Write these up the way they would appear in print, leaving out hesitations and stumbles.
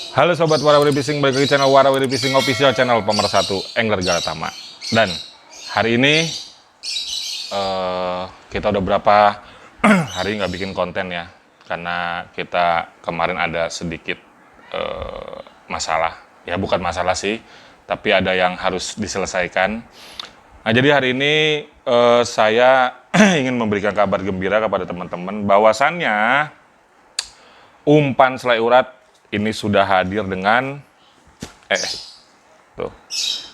Halo sobat Warawiri Fishing, balik lagi channel Warawiri Fishing Official, channel pemersatu angler Galatama. Dan hari ini kita udah berapa hari nggak bikin konten ya, karena kita kemarin ada sedikit masalah. Ya bukan masalah sih, tapi ada yang harus diselesaikan. Nah jadi hari ini saya ingin memberikan kabar gembira kepada teman-teman bahwasannya umpan selai urat ini sudah hadir dengan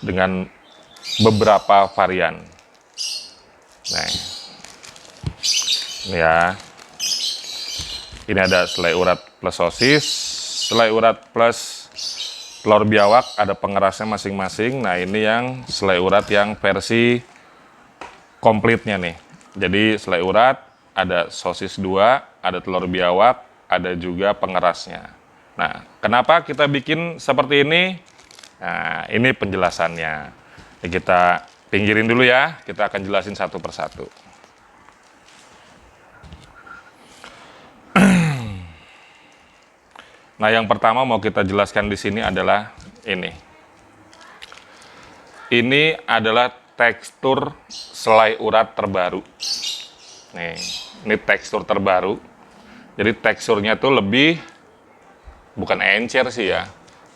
dengan beberapa varian. Nah, ini ya. Ini ada selai urat plus sosis, selai urat plus telur biawak, ada pengerasnya masing-masing. Nah, ini yang selai urat yang versi komplitnya nih. Jadi selai urat ada sosis 2, ada telur biawak, ada juga pengerasnya. Nah, kenapa kita bikin seperti ini? Nah, ini penjelasannya. Ini kita pinggirin dulu ya, kita akan jelasin satu persatu. Nah, yang pertama mau kita jelaskan di sini adalah ini. Ini adalah tekstur selai urat terbaru. Nih, ini tekstur terbaru. Jadi teksturnya tuh bukan encer sih ya,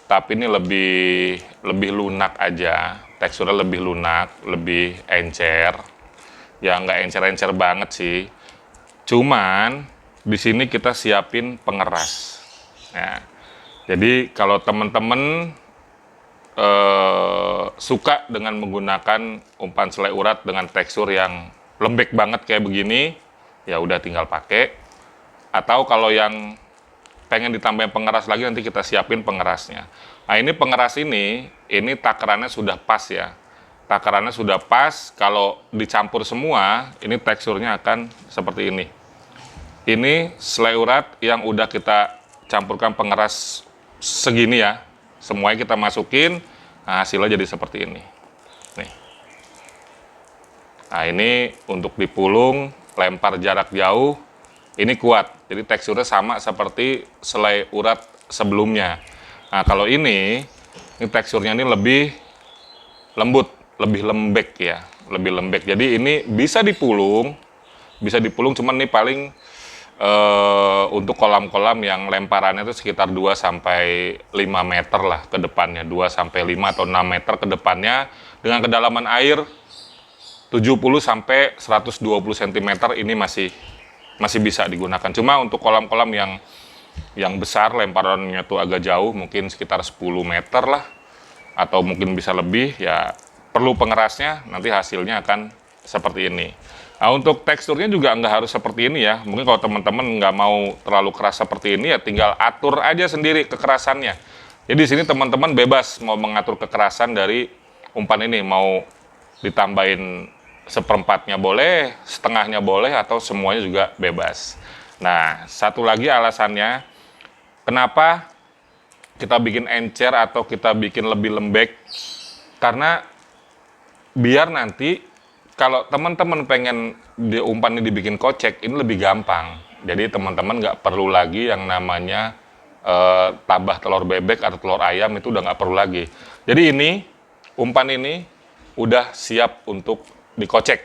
tapi ini lebih lunak aja, teksturnya lebih lunak, lebih encer. Ya nggak encer-encer banget sih. Cuman di sini kita siapin pengeras. Nah, jadi kalau teman-teman suka dengan menggunakan umpan selai urat dengan tekstur yang lembek banget kayak begini, ya udah tinggal pakai. Atau kalau yang pengen ditambahin pengeras lagi, nanti kita siapin pengerasnya. Nah ini pengeras ini takarannya sudah pas ya. Takarannya sudah pas, kalau dicampur semua, ini teksturnya akan seperti ini. Ini selai urat yang udah kita campurkan pengeras segini ya. Semuanya kita masukin, nah hasilnya jadi seperti ini. Nih. Nah ini untuk dipulung, lempar jarak jauh, ini kuat, jadi teksturnya sama seperti selai urat sebelumnya. Nah kalau ini teksturnya ini lebih lembut, lebih lembek ya, lebih lembek. Jadi ini bisa dipulung, cuman ini paling untuk kolam-kolam yang lemparannya itu sekitar 2-5 meter lah ke depannya, 2-5 atau 6 meter ke depannya, dengan kedalaman air 70-120 cm ini masih bisa digunakan. Cuma untuk kolam-kolam yang besar, lemparannya tuh agak jauh, mungkin sekitar 10 meter lah, atau mungkin bisa lebih, ya perlu pengerasnya, nanti hasilnya akan seperti ini. Nah untuk teksturnya juga nggak harus seperti ini ya, mungkin kalau teman-teman nggak mau terlalu keras seperti ini, ya tinggal atur aja sendiri kekerasannya. Jadi di sini teman-teman bebas mau mengatur kekerasan dari umpan ini, mau ditambahin seperempatnya boleh, setengahnya boleh, atau semuanya juga bebas. Nah, satu lagi alasannya kenapa kita bikin encer atau kita bikin lebih lembek, karena biar nanti kalau teman-teman pengen umpan ini dibikin kocek, ini lebih gampang. Jadi teman-teman nggak perlu lagi yang namanya tambah telur bebek atau telur ayam, itu udah nggak perlu lagi. Jadi ini umpan ini udah siap untuk dikocek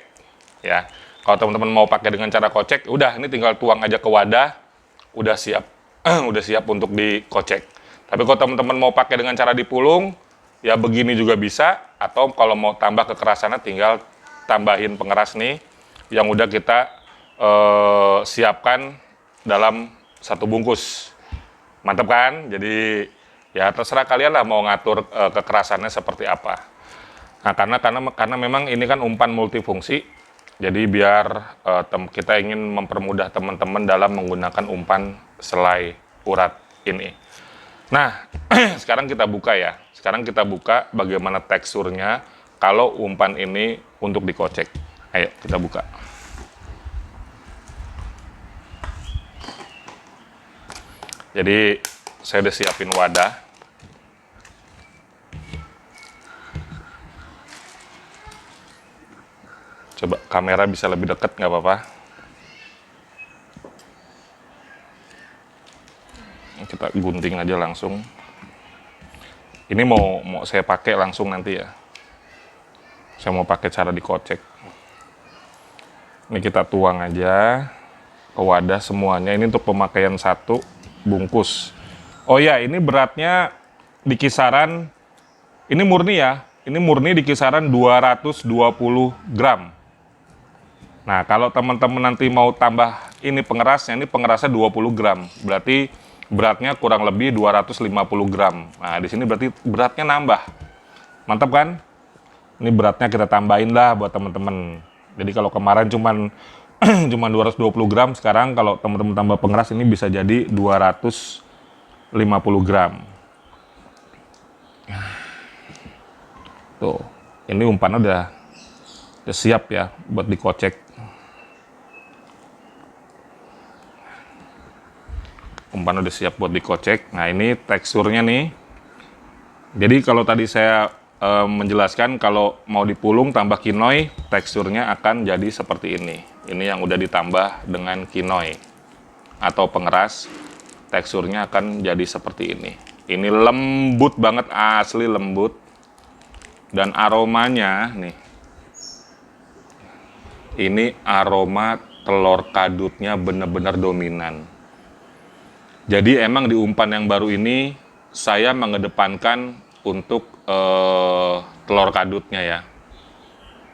ya. Kalau teman-teman mau pakai dengan cara kocek, udah ini tinggal tuang aja ke wadah, udah siap udah siap untuk dikocek. Tapi kalau teman-teman mau pakai dengan cara dipulung, ya begini juga bisa, atau kalau mau tambah kekerasannya tinggal tambahin pengeras nih yang udah kita siapkan dalam satu bungkus. Mantap kan? Jadi ya terserah kalian lah mau ngatur kekerasannya seperti apa. Nah, karena memang ini kan umpan multifungsi, jadi biar kita ingin mempermudah teman-teman dalam menggunakan umpan selai urat ini. Nah, sekarang kita buka ya. Sekarang kita buka bagaimana teksturnya kalau umpan ini untuk dikocek. Ayo kita buka. Jadi saya udah siapin wadah. Coba kamera bisa lebih dekat, nggak apa-apa. Kita gunting aja langsung. Ini mau saya pakai langsung nanti ya. Saya mau pakai cara dikocek. Ini kita tuang aja ke wadah semuanya. Ini untuk pemakaian 1 bungkus. Oh ya, ini beratnya di kisaran, ini murni ya. Ini murni di kisaran 220 gram. Nah, kalau teman-teman nanti mau tambah ini pengerasnya, ini pengerasnya 20 gram. Berarti beratnya kurang lebih 250 gram. Nah, di sini berarti beratnya nambah. Mantap kan? Ini beratnya kita tambahin lah buat teman-teman. Jadi kalau kemarin cuman cuman 220 gram, sekarang kalau teman-teman tambah pengeras ini bisa jadi 250 gram. Tuh, ini umpan udah siap ya buat dikocek. Umpan udah siap buat dikocek. Nah, ini teksturnya nih. Jadi kalau tadi saya menjelaskan kalau mau dipulung tambah kinoy, teksturnya akan jadi seperti ini. Ini yang udah ditambah dengan kinoy atau pengeras, teksturnya akan jadi seperti ini. Ini lembut banget, asli lembut. Dan aromanya nih, ini aroma telur kadutnya benar-benar dominan. Jadi emang di umpan yang baru ini saya mengedepankan untuk telur kadutnya ya,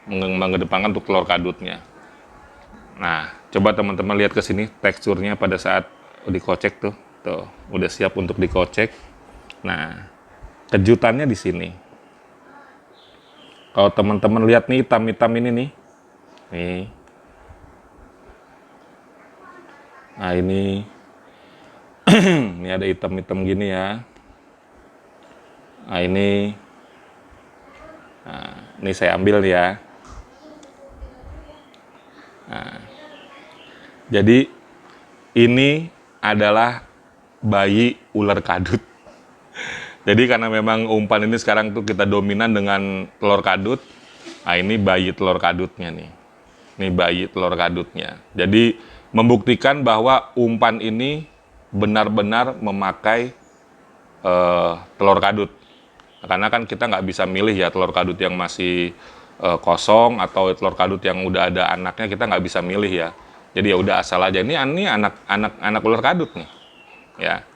mengedepankan untuk telur kadutnya. Nah, coba teman-teman lihat ke sini teksturnya pada saat dikocek tuh udah siap untuk dikocek. Nah, kejutannya di sini. Kalau teman-teman lihat nih hitam-hitam ini nih. Nah, ini ini ada hitam-hitam gini ya. Nah, ini saya ambil ya. Nah, jadi ini adalah bayi ular kadut. Jadi karena memang umpan ini sekarang tuh kita dominan dengan telur kadut. Nah, ini bayi telur kadutnya nih. Ini bayi telur kadutnya. Jadi membuktikan bahwa umpan ini benar-benar memakai telur kadut. Karena kan kita nggak bisa milih ya telur kadut yang masih kosong atau telur kadut yang udah ada anaknya, kita nggak bisa milih ya. Jadi ya udah asal aja ini anak ular kadut nih. Ya.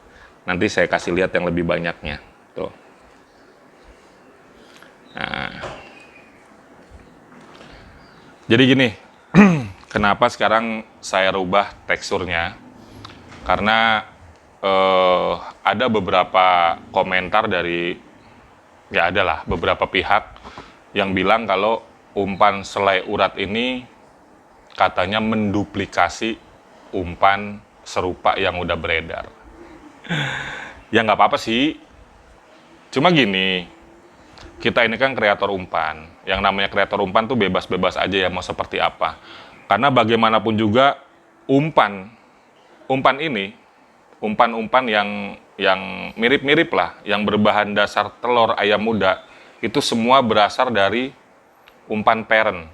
Nanti saya kasih lihat yang lebih banyaknya. Tuh. Nah. Jadi gini, kenapa sekarang saya rubah teksturnya? Karena ada beberapa komentar dari, ya adalah beberapa pihak yang bilang kalau umpan selai urat ini katanya menduplikasi umpan serupa yang udah beredar. Ya nggak apa-apa sih, cuma gini, kita ini kan kreator umpan. Yang namanya kreator umpan tuh bebas-bebas aja ya mau seperti apa. Karena bagaimanapun juga umpan ini, umpan-umpan yang mirip-mirip lah, yang berbahan dasar telur ayam muda, itu semua berasal dari umpan parent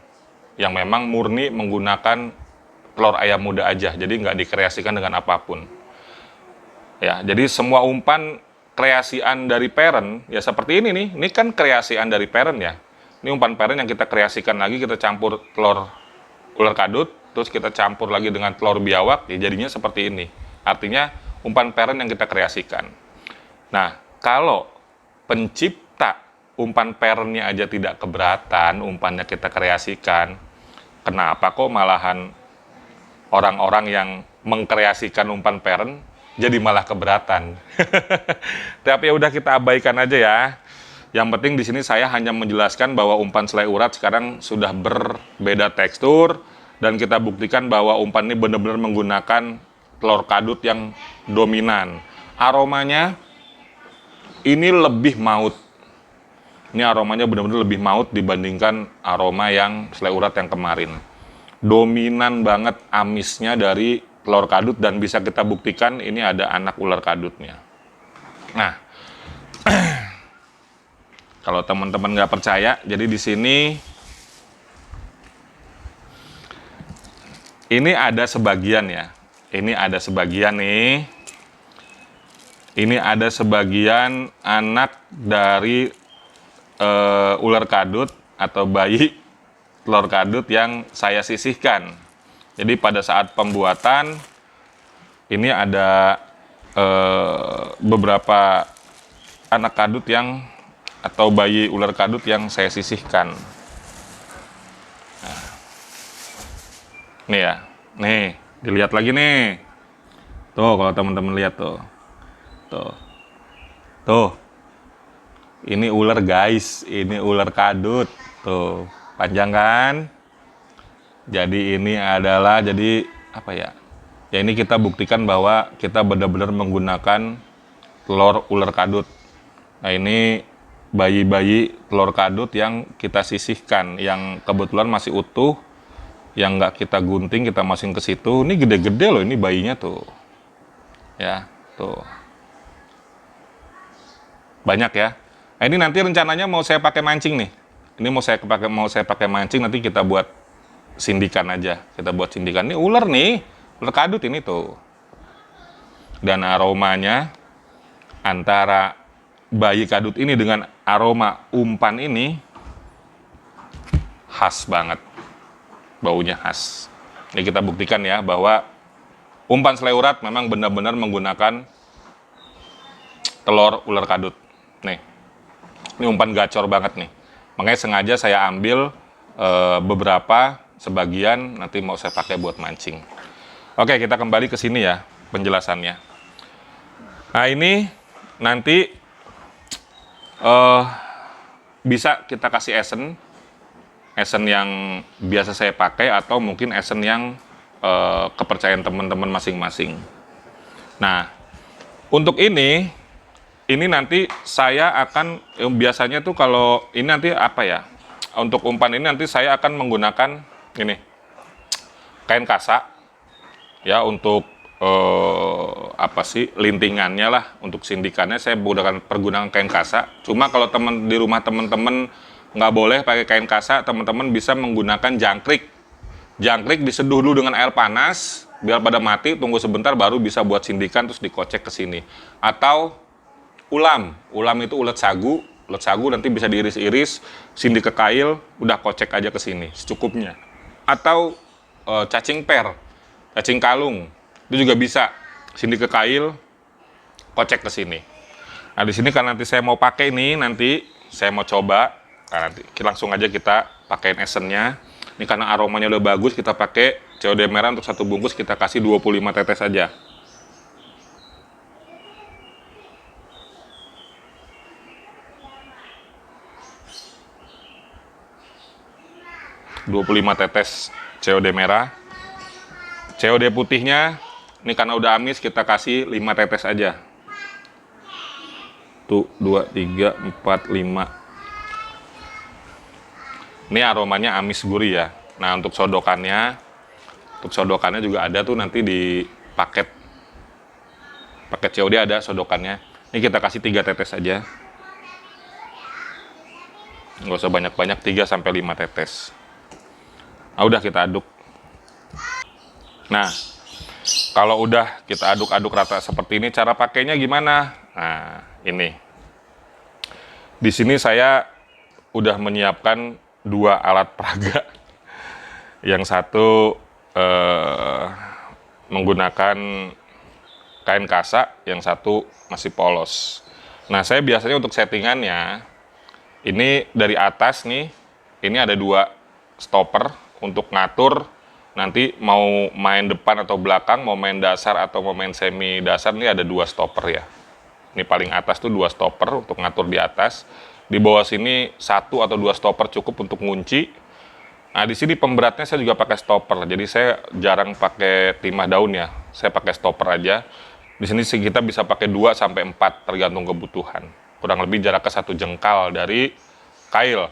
yang memang murni menggunakan telur ayam muda aja, jadi nggak dikreasikan dengan apapun. Ya, jadi semua umpan kreasian dari parent ya seperti ini nih. Ini kan kreasian dari parent ya. Ini umpan parent yang kita kreasikan lagi, kita campur telur ular kadut, terus kita campur lagi dengan telur biawak, ya jadinya seperti ini. Artinya umpan parent yang kita kreasikan. Nah, kalau pencipta umpan parentnya aja tidak keberatan, umpannya kita kreasikan, kenapa kok malahan orang-orang yang mengkreasikan umpan parent jadi malah keberatan? Tapi ya udah kita abaikan aja ya. Yang penting di sini saya hanya menjelaskan bahwa umpan selai urat sekarang sudah berbeda tekstur dan kita buktikan bahwa umpan ini benar-benar menggunakan telur kadut yang dominan. Aromanya ini lebih maut. Ini aromanya benar-benar lebih maut dibandingkan aroma yang selai urat yang kemarin. Dominan banget amisnya dari telur kadut dan bisa kita buktikan ini ada anak ular kadutnya. Nah, kalau teman-teman nggak percaya, jadi di sini ini ada sebagian ya. Ini ada sebagian nih. Ini ada sebagian anak dari ular kadut atau bayi telur kadut yang saya sisihkan. Jadi pada saat pembuatan ini ada beberapa anak kadut yang atau bayi ular kadut yang saya sisihkan. Nah, nih ya, nih dilihat lagi nih. Tuh kalau teman-teman lihat tuh, tuh. Ini ular guys, ini ular kadut. Tuh, panjang kan? Jadi ini adalah jadi apa ya? Ya ini kita buktikan bahwa kita benar-benar menggunakan telur ular kadut. Nah ini bayi-bayi telur kadut yang kita sisihkan, yang kebetulan masih utuh, yang nggak kita gunting, kita masukin ke situ. Ini gede-gede loh ini bayinya tuh. Ya, tuh. Banyak ya. Nah, ini nanti rencananya mau saya pakai mancing nih. Ini mau saya pakai mancing, nanti kita buat sindikan aja. Kita buat sindikan. Ini ular nih, ular kadut ini tuh. Dan aromanya antara bayi kadut ini dengan aroma umpan ini khas banget. Baunya khas. Ini kita buktikan ya bahwa umpan seleurat memang benar-benar menggunakan telur ular kadut. Nih. Ini umpan gacor banget nih. Makanya sengaja saya ambil beberapa sebagian nanti mau saya pakai buat mancing. Oke, kita kembali ke sini ya penjelasannya. Nah, ini nanti bisa kita kasih esen yang biasa saya pakai atau mungkin esen yang kepercayaan teman-teman masing-masing. Nah, untuk ini nanti saya akan biasanya tuh kalau ini nanti apa ya, untuk umpan ini nanti saya akan menggunakan ini kain kasa ya untuk apa sih lintingannya lah, untuk sindikannya saya pergunakan kain kasa. Cuma kalau di rumah teman-teman nggak boleh pakai kain kasa, teman-teman bisa menggunakan jangkrik diseduh dulu dengan air panas biar pada mati, tunggu sebentar baru bisa buat sindikan terus dikocek ke sini. Atau ulam itu ulet sagu nanti bisa diiris-iris, sindik ke kail, udah kocek aja ke sini secukupnya. Atau cacing kalung itu juga bisa, sindik ke kail, kocek ke sini. Nah di sini kan nanti saya mau pakai ini, nanti saya mau coba. Nah, nanti langsung aja kita pakein esennya. Ini karena aromanya udah bagus, kita pakai COD merah untuk satu bungkus, kita kasih 25 tetes aja. 25 tetes COD merah. COD putihnya ini karena udah amis kita kasih 5 tetes aja. Tuh 2, 3, 4, 5. Ini aromanya amis gurih ya. Nah untuk sodokannya juga ada tuh nanti di paket COD ada sodokannya. Ini kita kasih 3 tetes aja. Nggak usah banyak-banyak, 3-5 tetes. Nah, udah kita aduk. Nah, kalau udah kita aduk-aduk rata seperti ini, cara pakainya gimana? Nah, ini. Di sini saya udah menyiapkan 2 alat peraga. Yang satu menggunakan kain kasa, yang satu masih polos. Nah, saya biasanya untuk settingannya, ini dari atas nih, ini ada 2 stopper untuk ngatur nanti mau main depan atau belakang, mau main dasar atau mau main semi dasar. Ini ada 2 stopper ya. Ini paling atas tuh 2 stopper untuk ngatur di atas. Di bawah sini 1 atau 2 stopper cukup untuk ngunci. Nah di sini pemberatnya saya juga pakai stopper. Jadi saya jarang pakai timah daun ya. Saya pakai stopper aja. Di sini kita bisa pakai 2 sampai 4 tergantung kebutuhan. Kurang lebih jaraknya 1 jengkal dari kail.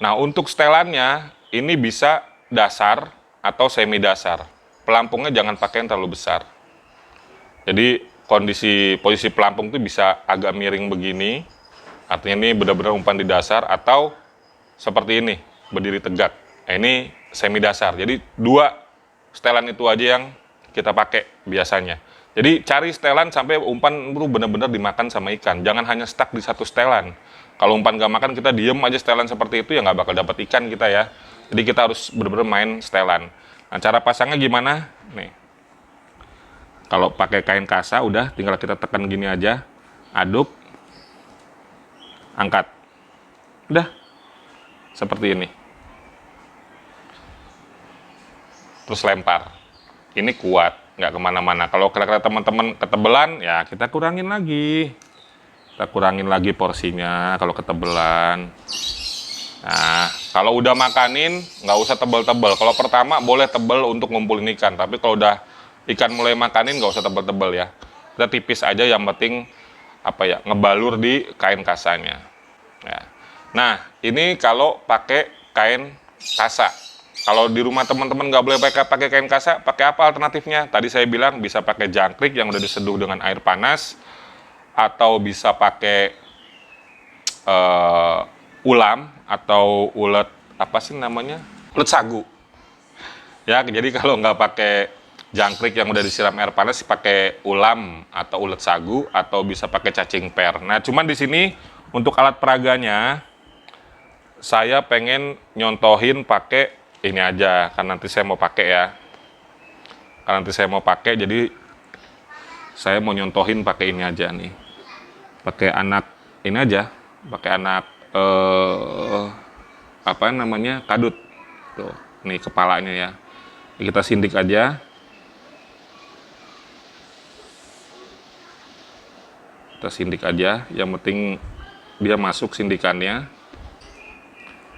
Nah untuk setelannya ini bisa dasar atau semi dasar. Pelampungnya jangan pakai yang terlalu besar. Jadi posisi pelampung itu bisa agak miring begini. Artinya ini benar-benar umpan di dasar, atau seperti ini, berdiri tegak. Nah, ini semi dasar. Jadi 2 setelan itu aja yang kita pakai biasanya. Jadi cari setelan sampai umpan itu benar-benar dimakan sama ikan. Jangan hanya stuck di satu setelan. Kalau umpan nggak makan, kita diem aja setelan seperti itu, ya nggak bakal dapat ikan kita ya. Jadi kita harus benar-benar main setelan. Nah, cara pasangnya gimana? Nih. Kalau pakai kain kasa, udah tinggal kita tekan gini aja. Aduk. Angkat. Udah. Seperti ini. Terus lempar. Ini kuat, nggak kemana-mana. Kalau kira-kira teman-teman ketebelan, ya kita kurangin lagi. Kita kurangin lagi porsinya kalau ketebelan. Nah, kalau udah makanin, nggak usah tebel-tebel. Kalau pertama boleh tebel untuk ngumpulin ikan, tapi kalau udah ikan mulai makanin, nggak usah tebel-tebel ya. Kita tipis aja, yang penting apa ya, ngebalur di kain kasanya. Ya. Nah, ini kalau pakai kain kasa. Kalau di rumah teman-teman nggak boleh pakai kain kasa, pakai apa alternatifnya? Tadi saya bilang bisa pakai jangkrik yang udah diseduh dengan air panas, atau bisa pakai ulam atau ulet apa sih namanya? Ulet sagu. Ya, jadi kalau nggak pakai jangkrik yang udah disiram air panas, pakai ulam atau ulet sagu, atau bisa pakai cacing per. Nah, cuman di sini untuk alat peraganya saya pengen nyontohin pakai ini aja, kan nanti saya mau pakai ya. Kan nanti saya mau pakai, jadi saya mau nyontohin pakai ini aja nih. Pakai anak ini aja, pakai anak apa namanya? Kadut. Tuh, nih kepalanya ya. Ini kita sindik aja. Kita sindik aja, yang penting dia masuk sindikannya.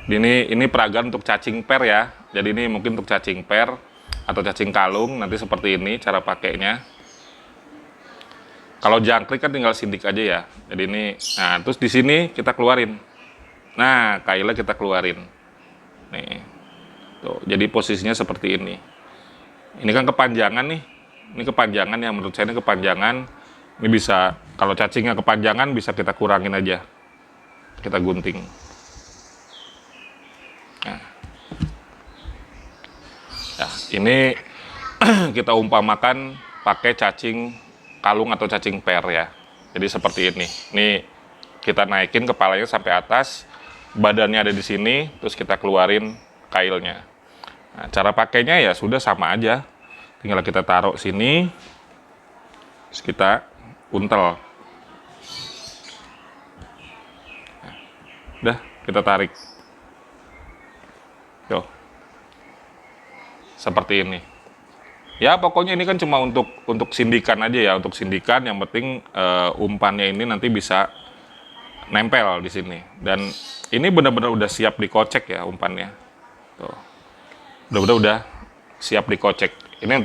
Ini peragaan untuk cacing per ya. Jadi ini mungkin untuk cacing per atau cacing kalung, nanti seperti ini cara pakainya. Kalau jangkrik kan tinggal sindik aja ya. Jadi ini, nah terus di sini kita keluarin. Nah, kailnya kita keluarin. Nih. Tuh, jadi posisinya seperti ini. Ini kan kepanjangan nih. Ini kepanjangan, yang menurut saya ini kepanjangan. Ini bisa, kalau cacingnya kepanjangan bisa kita kurangin aja. Kita gunting. Nah, ini kita umpamakan pakai cacing kalung atau cacing per ya. Jadi seperti ini. Ini kita naikin kepalanya sampai atas, badannya ada di sini, terus kita keluarin kailnya. Nah, cara pakainya ya sudah sama aja. Tinggal kita taruh sini, terus kita untel. Nah, udah, kita tarik. Tuh. Seperti ini. Ya pokoknya ini kan cuma untuk sindikan aja ya, untuk sindikan. Yang penting umpannya ini nanti bisa nempel di sini. Dan ini benar-benar udah siap dikocek ya umpannya. Tuh. Udah siap dikocek. Ini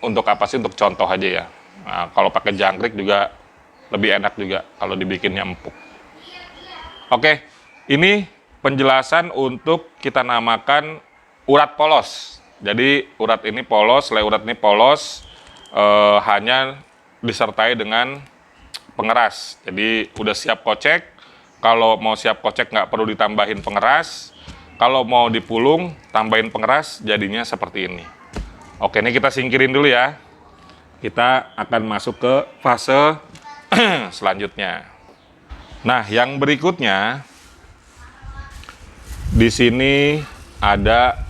untuk apa sih? Untuk contoh aja ya. Nah, kalau pakai jangkrik juga lebih enak juga kalau dibikinnya empuk. Oke, ini penjelasan untuk kita namakan urat polos. Jadi urat ini polos, urat ini polos, hanya disertai dengan pengeras. Jadi udah siap kocek. Kalau mau siap kocek nggak perlu ditambahin pengeras. Kalau mau dipulung, tambahin pengeras, jadinya seperti ini. Oke, ini kita singkirin dulu ya. Kita akan masuk ke fase selanjutnya. Nah, yang berikutnya di sini ada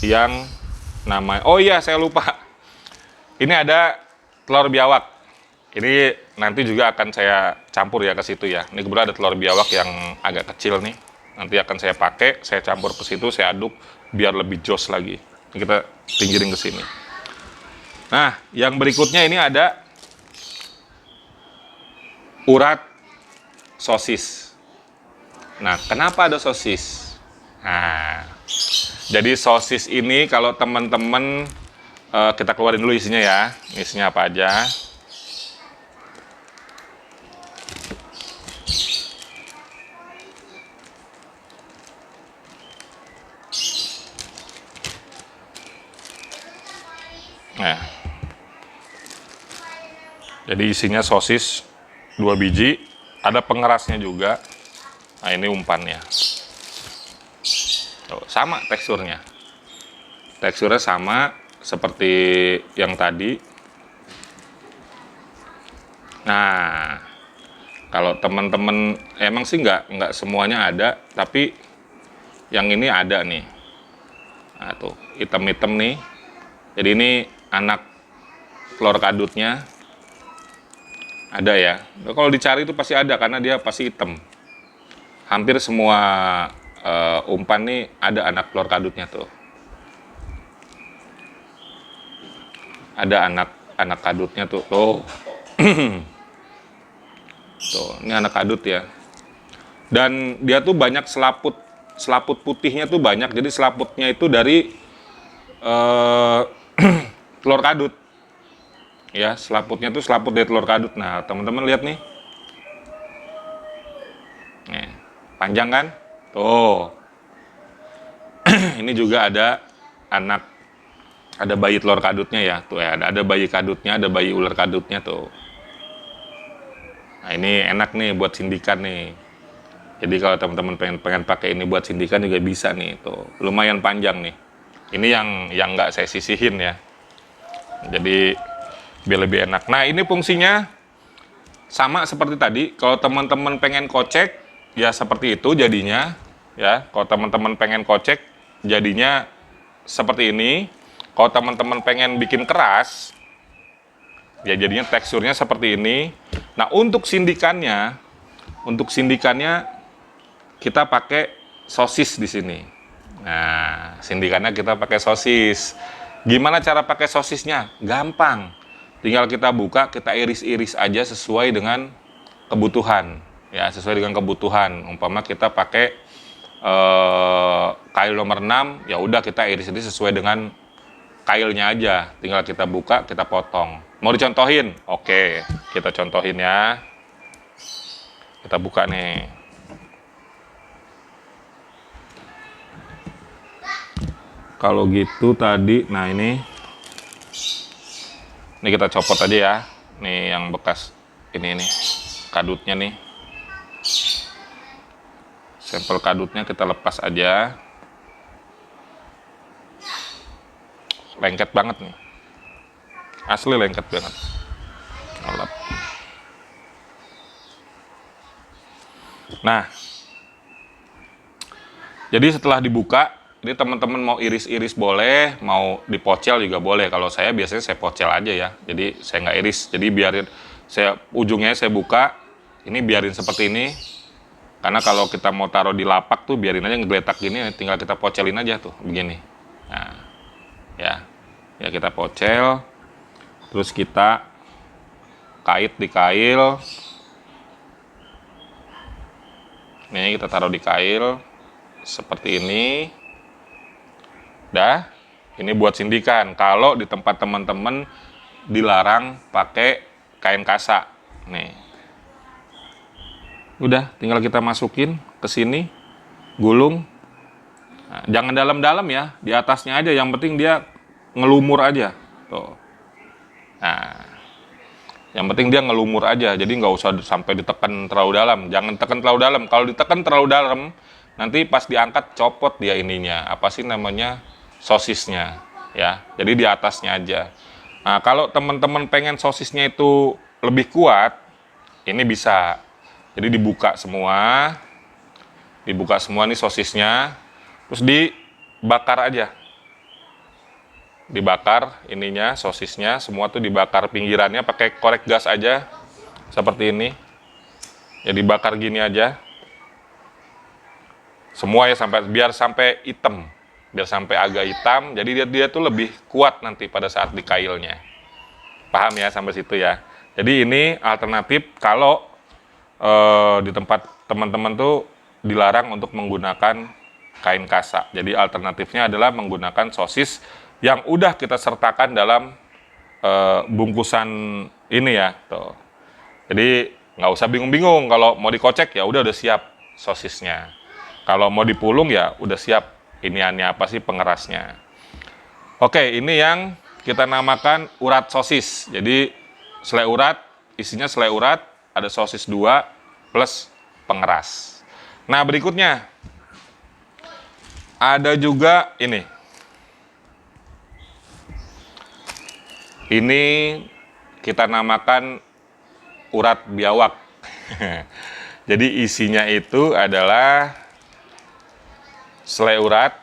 yang namanya, oh iya saya lupa, ini ada telur biawak. Ini nanti juga akan saya campur ya ke situ ya. Ini kebetulan ada telur biawak yang agak kecil nih, nanti akan saya pakai, saya campur ke situ, saya aduk biar lebih jos lagi. Ini kita pinggirin ke sini. Nah, yang berikutnya ini ada urat sosis. Nah, kenapa ada sosis? Nah, jadi sosis ini kalau teman-teman kita keluarin dulu isinya ya. Isinya apa aja? Nah, jadi isinya sosis 2 biji, ada pengerasnya juga. Nah, ini umpannya. Tuh, sama teksturnya. Teksturnya sama seperti yang tadi. Nah, kalau teman-teman emang sih nggak semuanya ada, tapi yang ini ada nih. Nah, tuh hitam-hitam nih. Jadi ini anak telur kadutnya ada ya. Kalau dicari itu pasti ada karena dia pasti hitam. Hampir semua umpan nih ada anak telur kadutnya tuh. Ada anak kadutnya tuh. Tuh. Tuh, ini anak kadut ya. Dan dia tuh banyak selaput putihnya tuh banyak. Jadi selaputnya itu dari telur kadut. Ya, selaputnya tuh selaput dari telur kadut. Nah, teman-teman lihat nih. Nih, panjang kan? Tuh. Ini juga ada bayi telur kadutnya ya. Tuh ya, ada bayi kadutnya, ada bayi ular kadutnya tuh. Nah, ini enak nih buat sindikan nih. Jadi kalau teman-teman pengen pakai ini buat sindikan juga bisa nih, tuh. Lumayan panjang nih. Ini yang nggak saya sisihin ya. Jadi biar lebih enak. Nah, ini fungsinya sama seperti tadi. Kalau teman-teman pengen kocek, ya seperti itu jadinya. Ya, kalau teman-teman pengen kocek, jadinya seperti ini. Kalau teman-teman pengen bikin keras, ya jadinya teksturnya seperti ini. Nah, untuk sindikannya kita pakai sosis di sini. Nah, sindikannya kita pakai sosis. Gimana cara pakai sosisnya? Gampang. Tinggal kita buka, kita iris-iris aja sesuai dengan kebutuhan. Ya, sesuai dengan kebutuhan. Umpama kita pakai kail nomor 6, ya udah kita iris-iris sesuai dengan kailnya aja. Tinggal kita buka, kita potong. Mau dicontohin? Oke, kita contohin ya. Kita buka nih. Kalau gitu tadi, nah ini kita copot aja ya. Nih yang bekas ini kadutnya nih. Sampel kadutnya kita lepas aja. Lengket banget nih. Asli lengket banget. Lep. Nah, jadi setelah dibuka, jadi teman-teman mau iris-iris boleh, mau dipocel juga boleh. Kalau saya biasanya saya pocel aja ya. Jadi saya nggak iris. Jadi biarin ujungnya saya buka. Ini biarin seperti ini. Karena kalau kita mau taruh di lapak tuh biarin aja ngegeletak gini, tinggal kita pocelin aja tuh begini. Nah, ya kita pocel. Terus kita kait di kail. Nih kita taruh di kail seperti ini. Dah, ini buat sindikan. Kalau di tempat teman-teman dilarang pakai kain kasa. Nih. Udah, tinggal kita masukin ke sini, gulung. Nah, jangan dalam-dalam ya, di atasnya aja. Yang penting dia ngelumur aja. Tuh. Nah, yang penting dia ngelumur aja. Jadi nggak usah sampai ditekan terlalu dalam. Jangan tekan terlalu dalam. Kalau ditekan terlalu dalam, nanti pas diangkat copot dia ininya. Apa sih namanya? Sosisnya. Ya, jadi di atasnya aja. Nah, kalau teman-teman pengen sosisnya itu lebih kuat, ini bisa. Jadi dibuka semua nih sosisnya, terus dibakar aja. Dibakar ininya, sosisnya, semua tuh dibakar pinggirannya pakai korek gas aja, seperti ini. Ya dibakar gini aja. Semua ya biar sampai hitam. Biar sampai agak hitam, jadi dia tuh lebih kuat nanti pada saat di kailnya. Paham ya sampai situ ya. Jadi ini alternatif kalau di tempat teman-teman tuh dilarang untuk menggunakan kain kasa. Jadi alternatifnya adalah menggunakan sosis yang udah kita sertakan dalam bungkusan ini ya. Tuh. Jadi nggak usah bingung-bingung kalau mau dikocek ya udah siap sosisnya. Kalau mau dipulung ya udah siap iniannya apa sih pengerasnya. Oke, ini yang kita namakan urat sosis. Jadi selai urat, isinya selai urat, ada sosis 2 plus pengeras. Nah, berikutnya ada juga ini. Ini kita namakan urat biawak. Jadi isinya itu adalah selai urat,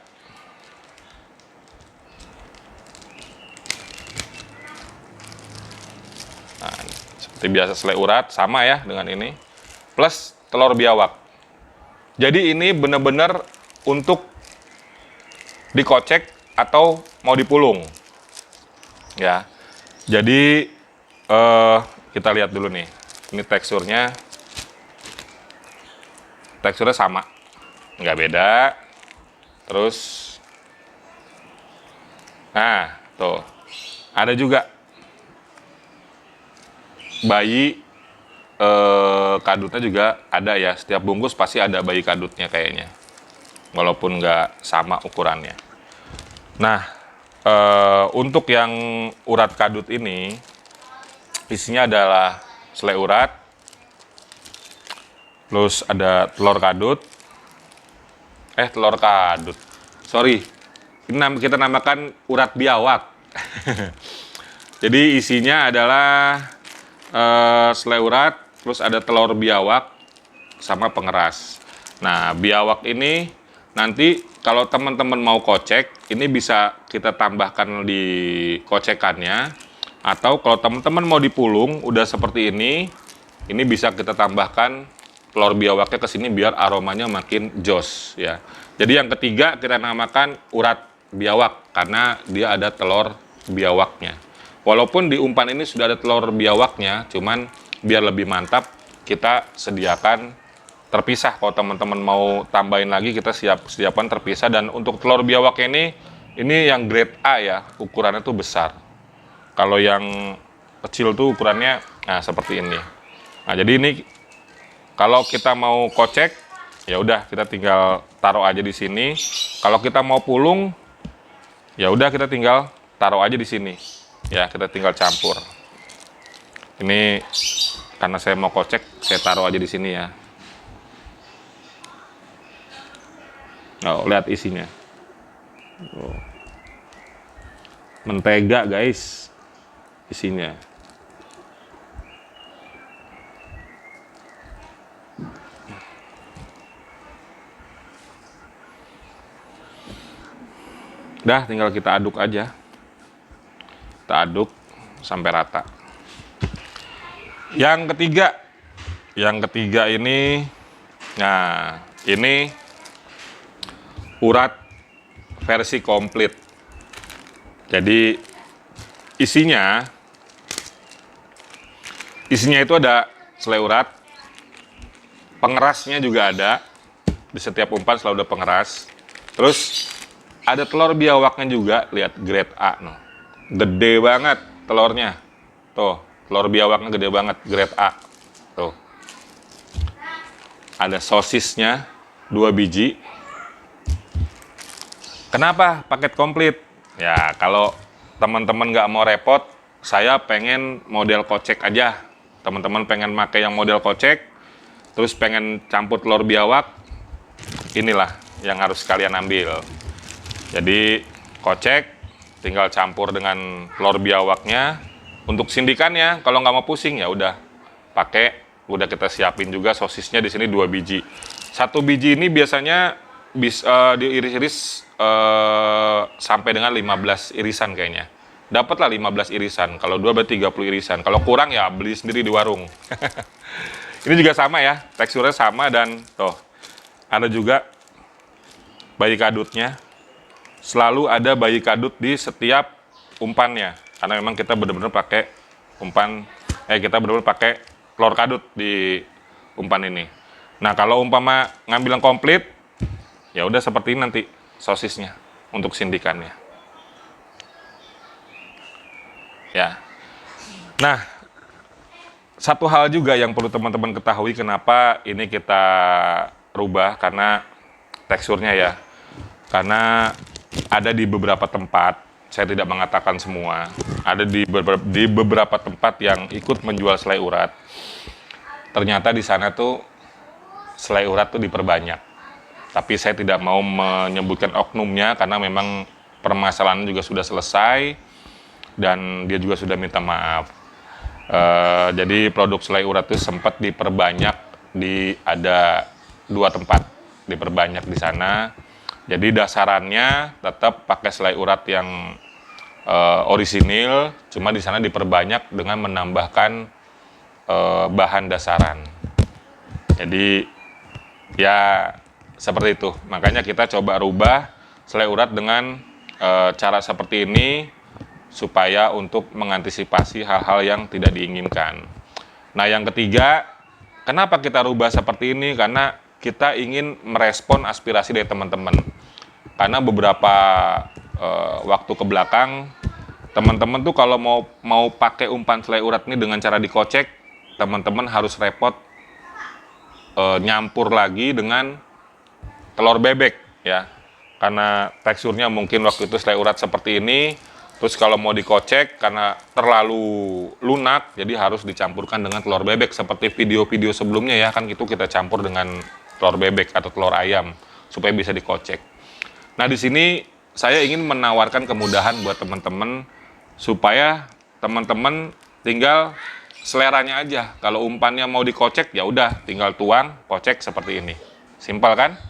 nah, seperti biasa selai urat, sama ya dengan ini, plus telur biawak. Jadi ini benar-benar untuk dikocek atau mau dipulung ya. Jadi kita lihat dulu nih, ini teksturnya sama, nggak beda. Terus nah tuh ada juga bayi kadutnya juga ada ya, setiap bungkus pasti ada bayi kadutnya kayaknya, walaupun nggak sama ukurannya. Nah, untuk yang urat kadut ini, isinya adalah selai urat, terus ada telur kadut, sorry, ini kita namakan urat biawak. Jadi isinya adalah selai urat, terus ada telur biawak, sama pengeras. Nah, biawak ini nanti kalau teman-teman mau kocek, ini bisa kita tambahkan di kocekannya. Atau kalau teman-teman mau dipulung, udah seperti ini bisa kita tambahkan telur biawaknya ke sini biar aromanya makin jos ya. Jadi yang ketiga kita namakan urat biawak karena dia ada telur biawaknya. Walaupun di umpan ini sudah ada telur biawaknya, cuman biar lebih mantap kita sediakan terpisah. Kalau teman-teman mau tambahin lagi, kita siapkan terpisah. Dan untuk telur biawak ini yang grade A ya, ukurannya tuh besar. Kalau yang kecil tuh ukurannya nah seperti ini. Nah, jadi ini kalau kita mau kocek, ya udah kita tinggal taruh aja di sini. Kalau kita mau pulung, ya udah kita tinggal taruh aja di sini. Ya, kita tinggal campur. Ini karena saya mau kocek, saya taruh aja di sini ya. Oh, lihat isinya. Oh. Mentega, guys. Isinya. Dah, tinggal kita aduk aja. Kita aduk sampai rata. Yang ketiga ini, nah ini urat versi komplit. Jadi isinya itu ada selai urat, pengerasnya juga ada. Di setiap umpan selalu ada pengeras. Terus ada telur biawaknya juga, lihat grade A, no. Gede banget telurnya. Tuh, telur biawaknya gede banget, grade A. Tuh. Ada sosisnya 2 biji. Kenapa paket komplit? Ya, kalau teman-teman nggak mau repot, saya pengen model kocek aja. Teman-teman pengen pakai yang model kocek, terus pengen campur telur biawak, inilah yang harus kalian ambil. Jadi kocek, tinggal campur dengan telur biawaknya. Untuk sindikannya, kalau nggak mau pusing ya udah udah kita siapin juga sosisnya di sini 2 biji. 1 biji ini biasanya bisa diiris-iris sampai dengan 15 irisan kayaknya. Dapatlah 15 irisan. Kalau 2 berarti 30 irisan. Kalau kurang ya beli sendiri di warung. Ini juga sama ya, teksturnya sama dan tuh ada juga bayi kadutnya. Selalu ada bayi kadut di setiap umpannya karena memang kita benar-benar pakai pakai telur kadut di umpan ini. Nah, kalau umpama ngambil yang komplit, ya udah seperti ini nanti sosisnya untuk sindikannya. Ya. Nah, satu hal juga yang perlu teman-teman ketahui kenapa ini kita rubah karena teksturnya ya. Karena ada di beberapa tempat, saya tidak mengatakan semua, ada di beberapa tempat yang ikut menjual selai urat. Ternyata di sana tuh selai urat tuh diperbanyak. Tapi saya tidak mau menyebutkan oknumnya karena memang permasalahan juga sudah selesai dan dia juga sudah minta maaf. Jadi produk selai urat itu sempat diperbanyak ada 2 tempat, diperbanyak di sana. Jadi dasarannya tetap pakai selai urat yang orisinil, cuma di sana diperbanyak dengan menambahkan bahan dasaran. Jadi ya seperti itu. Makanya kita coba rubah selai urat dengan cara seperti ini supaya untuk mengantisipasi hal-hal yang tidak diinginkan. Nah, yang ketiga, kenapa kita rubah seperti ini? Karena kita ingin merespon aspirasi dari teman-teman. Karena beberapa waktu ke belakang, teman-teman tuh kalau mau pakai umpan selai urat ini dengan cara dikocek, teman-teman harus repot nyampur lagi dengan telur bebek ya. Karena teksturnya mungkin waktu itu selai urat seperti ini. Terus kalau mau dikocek karena terlalu lunak, jadi harus dicampurkan dengan telur bebek seperti video-video sebelumnya ya, kan itu kita campur dengan telur bebek atau telur ayam supaya bisa dikocek. Nah, di sini saya ingin menawarkan kemudahan buat teman-teman supaya teman-teman tinggal seleranya aja. Kalau umpannya mau dikocek ya udah tinggal tuang, kocek seperti ini. Simpel kan?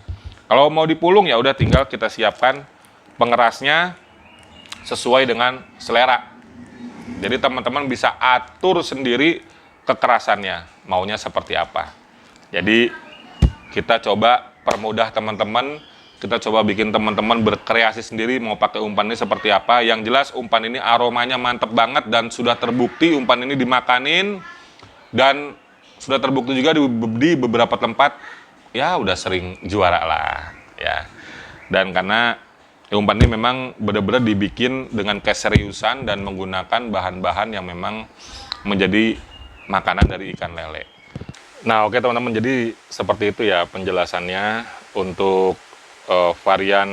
Kalau mau dipulung ya udah tinggal kita siapkan pengerasnya sesuai dengan selera. Jadi teman-teman bisa atur sendiri kekerasannya, maunya seperti apa. Jadi kita coba permudah teman-teman, kita coba bikin teman-teman berkreasi sendiri mau pakai umpan ini seperti apa. Yang jelas umpan ini aromanya mantep banget dan sudah terbukti umpan ini dimakanin, dan sudah terbukti juga di beberapa tempat ya udah sering juara lah ya. Dan karena umpan ini memang benar-benar dibikin dengan keseriusan dan menggunakan bahan-bahan yang memang menjadi makanan dari ikan lele. Nah, oke teman-teman, jadi seperti itu ya penjelasannya untuk varian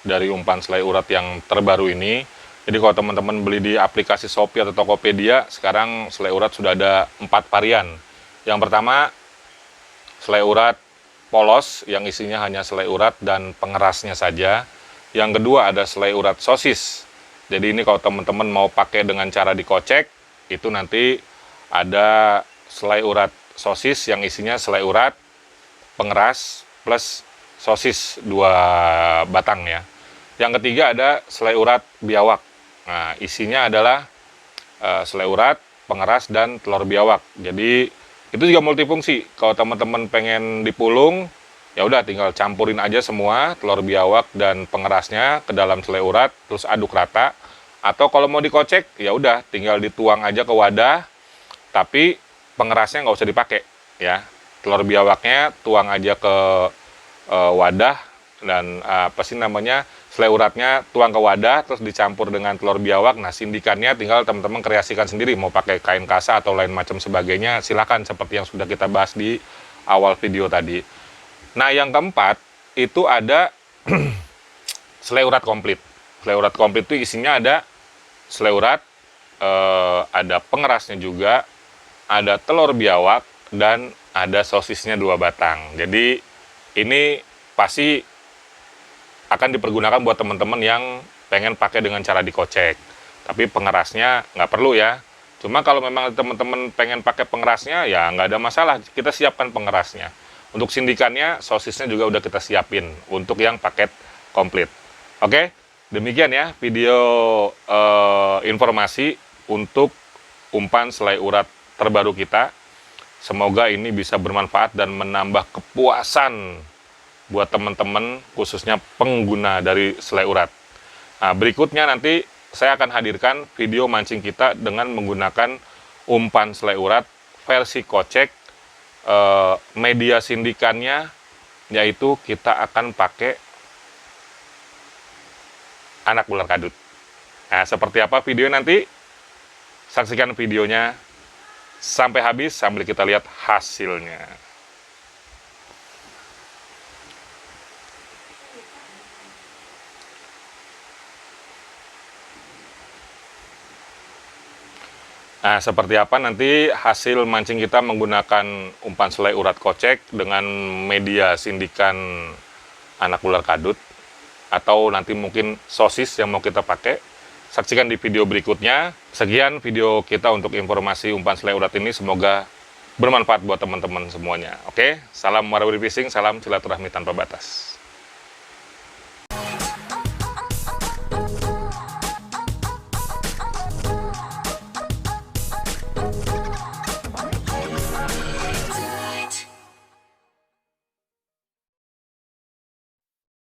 dari umpan selai urat yang terbaru ini. Jadi kalau teman-teman beli di aplikasi Shopee atau Tokopedia, sekarang selai urat sudah ada 4 varian. Yang pertama, selai urat polos yang isinya hanya selai urat dan pengerasnya saja. Yang kedua ada selai urat sosis. Jadi ini kalau teman-teman mau pakai dengan cara dikocek, itu nanti ada selai urat sosis yang isinya selai urat, pengeras, plus sosis 2 batang ya. Yang ketiga ada selai urat biawak. Nah, isinya adalah selai urat, pengeras, dan telur biawak. Jadi itu juga multifungsi. Kalau teman-teman pengen dipulung, ya udah tinggal campurin aja semua telur biawak dan pengerasnya ke dalam selai urat, terus aduk rata. Atau kalau mau dikocek, ya udah tinggal dituang aja ke wadah, tapi pengerasnya nggak usah dipakai ya. Telur biawaknya tuang aja ke wadah, dan apa sih namanya, selai uratnya tuang ke wadah, terus dicampur dengan telur biawak. Nah, sindikannya tinggal teman-teman kreasikan sendiri, mau pakai kain kasa atau lain macam sebagainya, silakan seperti yang sudah kita bahas di awal video tadi. Nah, yang keempat itu ada selai urat komplit. Selai urat komplit itu isinya ada selai urat, ada pengerasnya juga, ada telur biawak, dan ada sosisnya 2 batang. Jadi ini pasti akan dipergunakan buat teman-teman yang pengen pakai dengan cara dikocek. Tapi pengerasnya nggak perlu ya. Cuma kalau memang teman-teman pengen pakai pengerasnya, ya nggak ada masalah. Kita siapkan pengerasnya. Untuk sindikannya, sosisnya juga udah kita siapin untuk yang paket komplit. Oke, demikian ya video informasi untuk umpan selai urat terbaru kita. Semoga ini bisa bermanfaat dan menambah kepuasan buat teman-teman, khususnya pengguna dari selai urat. Nah, berikutnya nanti saya akan hadirkan video mancing kita dengan menggunakan umpan selai urat versi kocek. Media sindikannya yaitu kita akan pakai anak ular kadut. Nah, seperti apa video nanti? Saksikan videonya sampai habis sambil kita lihat hasilnya. Nah, seperti apa nanti hasil mancing kita menggunakan umpan selai urat kocek dengan media sindikan anak ular kadut, atau nanti mungkin sosis yang mau kita pakai. saksikan di video berikutnya. Sekian video kita untuk informasi umpan sele urat ini, semoga bermanfaat buat teman-teman semuanya. Oke, salam Warawiri Fishing, salam silaturahmi tanpa batas.